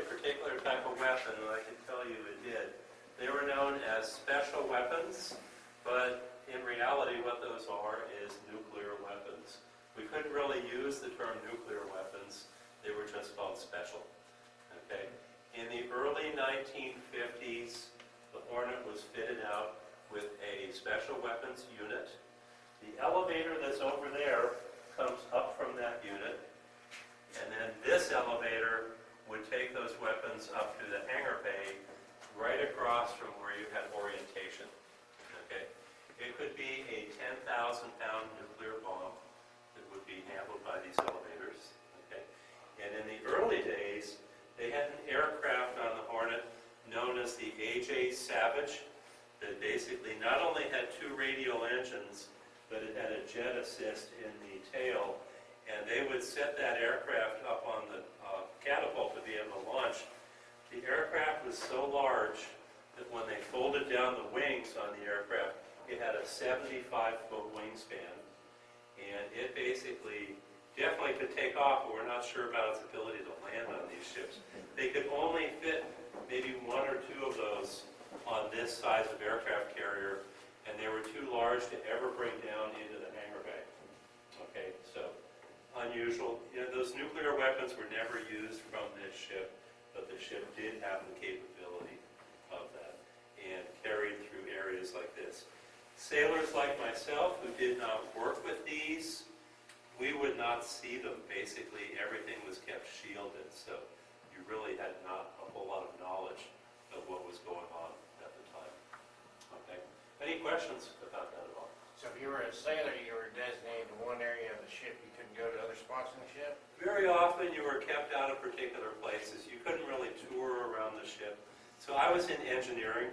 particular type of weapon, and I can tell you it did. They were known as special weapons, but in reality what those are is nuclear weapons. We couldn't really use the term nuclear weapons, they were just called special. Okay? In the early 1950s, the Hornet was fitted out with a special weapons unit. The elevator that's over there comes up from that unit, and then this elevator would take those weapons up to the hangar bay right across from where you had orientation. Okay? It could be a 10,000-pound nuclear bomb that would be handled by these elevators. Okay? And in the early days, they had an aircraft on the Hornet known as the A.J. Savage that basically not only had two radial engines, but it had a jet assist in the tail, and they would set that aircraft up on the catapult to be able to launch. The aircraft was so large that when they folded down the wings on the aircraft, it had a 75-foot wingspan, and it basically definitely could take off, but we're not sure about its ability to land on these ships. They could only fit maybe one or two of those on this size of aircraft carrier, and they were too large to ever bring down into the hangar bay. Okay, so unusual. You know, those nuclear weapons were never used from this ship, but the ship did have the capability of that and carried through areas like this. Sailors like myself who did not work with these, we would not see them. Basically, everything was kept shielded, so you really had not a whole lot of knowledge of what was going on at the time. Okay. Any questions about that at all? So if you were a sailor, you were designated to one area of the ship. You couldn't go to other spots in the ship? Very often you were kept out of particular places. You couldn't really tour around the ship. So I was in engineering.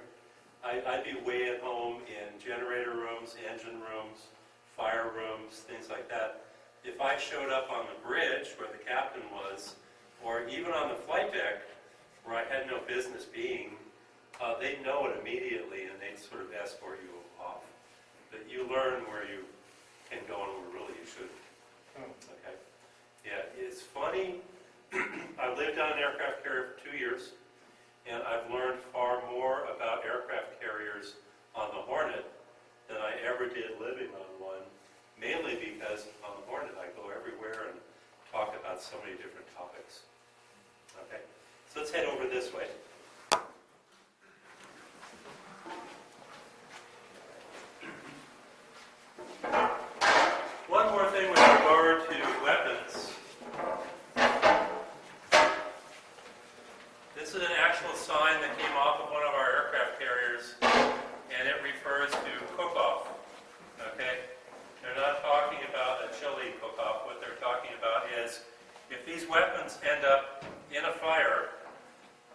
I'd be way at home in generator rooms, engine rooms, fire rooms, things like that. If I showed up on the bridge where the captain was, or even on the flight deck where I had no business being, they'd know it immediately and they'd sort of escort you off. But you learn where you can go and where really you shouldn't. Okay. Yeah, it's funny. I lived on an aircraft carrier for 2 years, and I've learned far more about aircraft carriers on the Hornet than I ever did living on one, mainly because on the Hornet I go everywhere and talk about so many different topics. Okay, so let's head over this way. One more thing with regard to weapons. This is an actual sign that came off of one of our aircraft carriers, and it refers to cook-off. Okay? They're not talking about a chili cook-off. What they're talking about is if these weapons end up in a fire,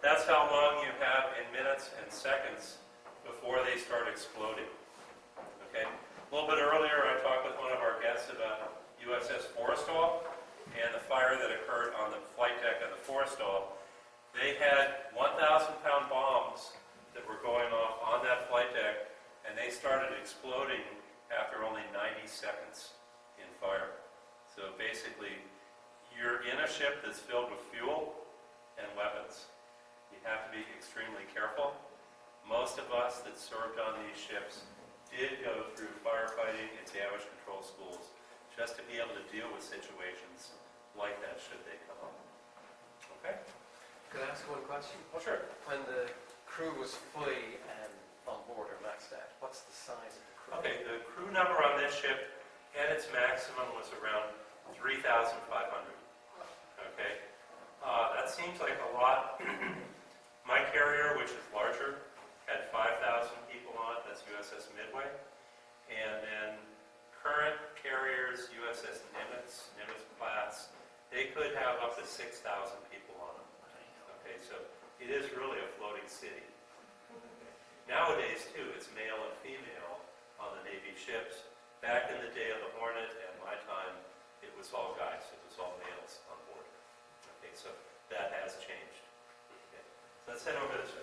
that's how long you have in minutes and seconds before they start exploding. Okay? A little bit earlier, I talked with one of our guests about USS Hornet and the fire that occurred on the flight deck of the Hornet. They had 1,000-pound bombs that were going off on that flight deck, and they started exploding after only 90 seconds in fire. So basically, you're in a ship that's filled with fuel and weapons. You have to be extremely careful. Most of us that served on these ships did go through firefighting and damage control schools just to be able to deal with situations like that should they come up. Okay? Could I ask one question? Well, sure. When the crew was fully on board or maxed out, what's the size of the crew? Okay, the crew number on this ship at its maximum was around 3,500. Okay? That seems like a lot. My carrier, which is larger, had 5,000 people on it. That's USS Midway. And then current carriers, USS Nimitz class, they could have up to 6,000 people on them. Okay, so it is really a floating city. Nowadays, too, it's male and female on the Navy ships. Back in the day of the Hornet and my time, it was all guys. It was all males on board. Okay, so that has changed. Okay, so let's head over this way.